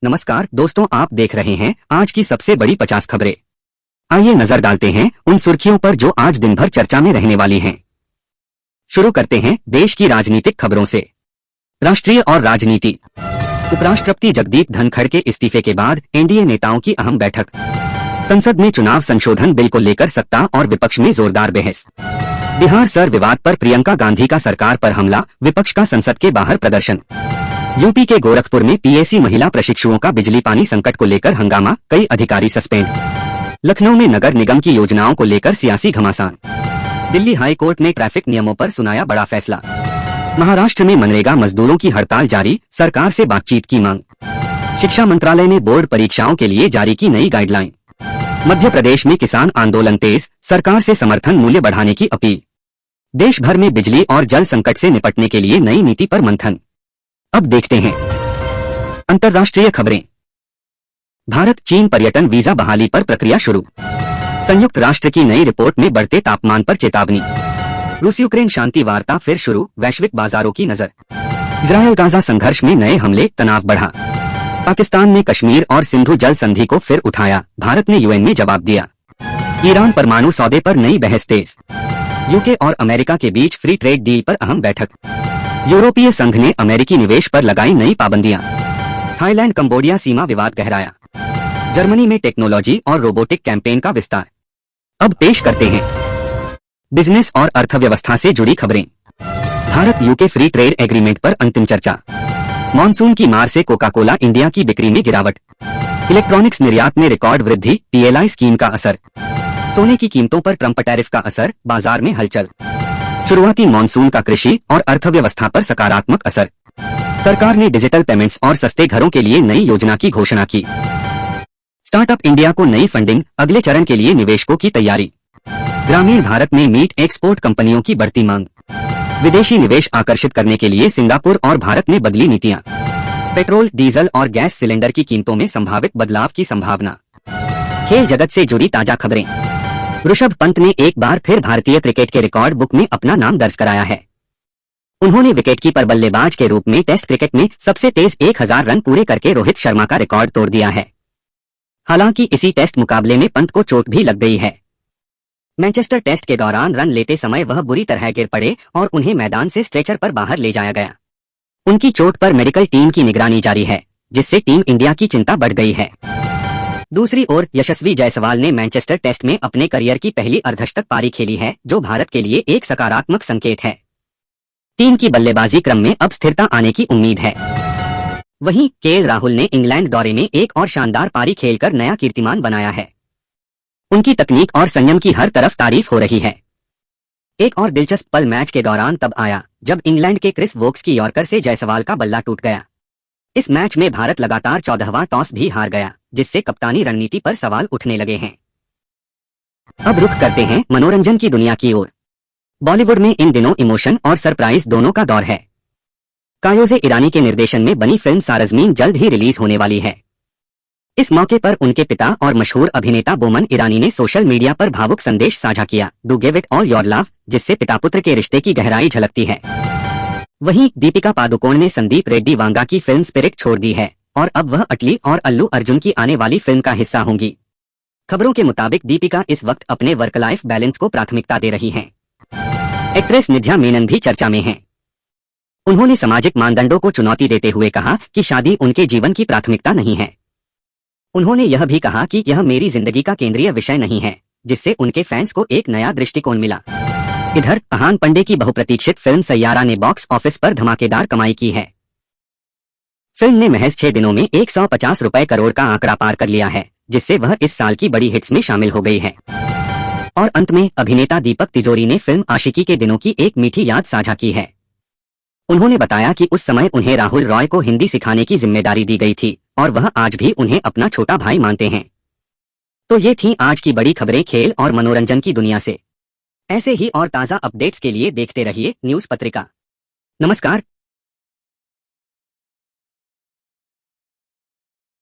नमस्कार दोस्तों, आप देख रहे हैं आज की सबसे बड़ी 50 खबरें। आइए नजर डालते हैं उन सुर्खियों पर जो आज दिन भर चर्चा में रहने वाली हैं। शुरू करते हैं देश की राजनीतिक खबरों से। राष्ट्रीय और राजनीति। उपराष्ट्रपति जगदीप धनखड़ के इस्तीफे के बाद एनडीए नेताओं की अहम बैठक। संसद में चुनाव संशोधन बिल को लेकर सत्ता और विपक्ष में जोरदार बहस। बिहार सर विवाद पर प्रियंका गांधी का सरकार पर हमला, विपक्ष का संसद के बाहर प्रदर्शन। यूपी के गोरखपुर में पीएसी महिला प्रशिक्षुओं का बिजली पानी संकट को लेकर हंगामा, कई अधिकारी सस्पेंड। लखनऊ में नगर निगम की योजनाओं को लेकर सियासी घमासान। दिल्ली हाई कोर्ट ने ट्रैफिक नियमों पर सुनाया बड़ा फैसला। महाराष्ट्र में मनरेगा मजदूरों की हड़ताल जारी, सरकार से बातचीत की मांग। शिक्षा मंत्रालय ने बोर्ड परीक्षाओं के लिए जारी की नई गाइडलाइन। मध्य प्रदेश में किसान आंदोलन तेज, सरकार से समर्थन मूल्य बढ़ाने की अपील। देश भर में बिजली और जल संकट से निपटने के लिए नई नीति पर मंथन। अब देखते हैं अंतर्राष्ट्रीय खबरें। भारत चीन पर्यटन वीजा बहाली पर प्रक्रिया शुरू। संयुक्त राष्ट्र की नई रिपोर्ट में बढ़ते तापमान पर चेतावनी। रूस यूक्रेन शांति वार्ता फिर शुरू, वैश्विक बाजारों की नजर। इजरायल गाजा संघर्ष में नए हमले, तनाव बढ़ा। पाकिस्तान ने कश्मीर और सिंधु जल संधि को फिर उठाया, भारत ने यूएन में जवाब दिया। ईरान परमाणु सौदे पर नई बहस तेज। यूके और अमेरिका के बीच फ्री ट्रेड डील पर अहम बैठक। यूरोपीय संघ ने अमेरिकी निवेश पर लगाई नई पाबंदियां। थाईलैंड कंबोडिया सीमा विवाद गहराया। जर्मनी में टेक्नोलॉजी और रोबोटिक कैंपेन का विस्तार। अब पेश करते हैं बिजनेस और अर्थव्यवस्था से जुड़ी खबरें। Bharat UK free trade agreement पर अंतिम चर्चा। मॉनसून की मार से कोका कोला इंडिया की बिक्री में गिरावट। इलेक्ट्रॉनिक्स निर्यात में रिकॉर्ड वृद्धि, पीएलआई स्कीम का असर। सोने की कीमतों पर ट्रंप टैरिफ का असर, बाजार में हलचल। शुरुआती मॉनसून का कृषि और अर्थव्यवस्था पर सकारात्मक असर। सरकार ने डिजिटल पेमेंट्स और सस्ते घरों के लिए नई योजना की घोषणा की। स्टार्टअप इंडिया को नई फंडिंग, अगले चरण के लिए निवेशकों की तैयारी। ग्रामीण भारत में मीट एक्सपोर्ट कंपनियों की बढ़ती मांग। विदेशी निवेश आकर्षित करने के लिए सिंगापुर और भारत ने बदली नीतियां। पेट्रोल, डीजल और गैस सिलेंडर की कीमतों में संभावित बदलाव की संभावना। खेल जगत से जुड़ी ताजा खबरें। ऋषभ पंत ने एक बार फिर भारतीय क्रिकेट के रिकॉर्ड बुक में अपना नाम दर्ज कराया है। उन्होंने विकेटकीपर बल्लेबाज के रूप में टेस्ट क्रिकेट में सबसे तेज 1000 रन पूरे करके रोहित शर्मा का रिकॉर्ड तोड़ दिया है। हालांकि इसी टेस्ट मुकाबले में पंत को चोट भी लग गई है। मैनचेस्टर टेस्ट के दौरान रन लेते समय वह बुरी तरह गिर पड़े और उन्हें मैदान से स्ट्रेचर पर बाहर ले जाया गया। उनकी चोट पर मेडिकल टीम की निगरानी जारी है, जिससे टीम इंडिया की चिंता बढ़ गई है। दूसरी ओर यशस्वी जायसवाल ने मैनचेस्टर टेस्ट में अपने करियर की पहली अर्धशतक पारी खेली है, जो भारत के लिए एक सकारात्मक संकेत है। टीम की बल्लेबाजी क्रम में अब स्थिरता आने की उम्मीद है। वहीं केएल राहुल ने इंग्लैंड दौरे में एक और शानदार पारी खेलकर नया कीर्तिमान बनाया है। उनकी तकनीक और संयम की हर तरफ तारीफ हो रही है। एक और दिलचस्प पल मैच के दौरान तब आया जब इंग्लैंड के क्रिस वोक्स की यॉर्कर से जायसवाल का बल्ला टूट गया। इस मैच में भारत लगातार 14वां टॉस भी हार गया, जिससे कप्तानी रणनीति पर सवाल उठने लगे हैं। अब रुख करते हैं मनोरंजन की दुनिया की ओर। बॉलीवुड में इन दिनों इमोशन और सरप्राइज दोनों का दौर है। कायोजे ईरानी के निर्देशन में बनी फिल्म सारजमीन जल्द ही रिलीज होने वाली है। इस मौके पर उनके पिता और मशहूर अभिनेता बोमन ईरानी ने सोशल मीडिया पर भावुक संदेश साझा किया, do give it all your love, जिससे पिता पुत्र के रिश्ते की गहराई झलकती है। वहीं दीपिका पादुकोण ने संदीप रेड्डी वांगा की फिल्म स्पिरिट छोड़ दी है और अब वह अटली और अल्लू अर्जुन की आने वाली फिल्म का हिस्सा होंगी। खबरों के मुताबिक दीपिका इस वक्त अपने वर्क लाइफ बैलेंस को प्राथमिकता दे रही हैं। एक्ट्रेस निध्या मेनन भी चर्चा में हैं। उन्होंने सामाजिक मानदंडों को चुनौती देते हुए कहा कि शादी उनके जीवन की प्राथमिकता नहीं है। उन्होंने यह भी कहा कि यह मेरी जिंदगी का केंद्रीय विषय नहीं है, जिससे उनके फैंस को एक नया दृष्टिकोण मिला। इधर अहान पंडे की बहुप्रतीक्षित फिल्म सैयारा ने बॉक्स ऑफिस पर धमाकेदार कमाई की है। फिल्म ने महज 6 दिनों में 150 करोड़ का आंकड़ा पार कर लिया है, जिससे वह इस साल की बड़ी हिट्स में शामिल हो गई है। और अंत में अभिनेता दीपक तिजोरी ने फिल्म आशिकी के दिनों की एक मीठी याद साझा की है। उन्होंने बताया कि उस समय उन्हें राहुल रॉय को हिंदी सिखाने की जिम्मेदारी दी गई थी और वह आज भी उन्हें अपना छोटा भाई मानते हैं। तो ये थी आज की बड़ी खबरें खेल और मनोरंजन की दुनिया से। ऐसे ही और ताज़ा अपडेट्स के लिए देखते रहिए न्यूज़ पत्रिका। नमस्कार।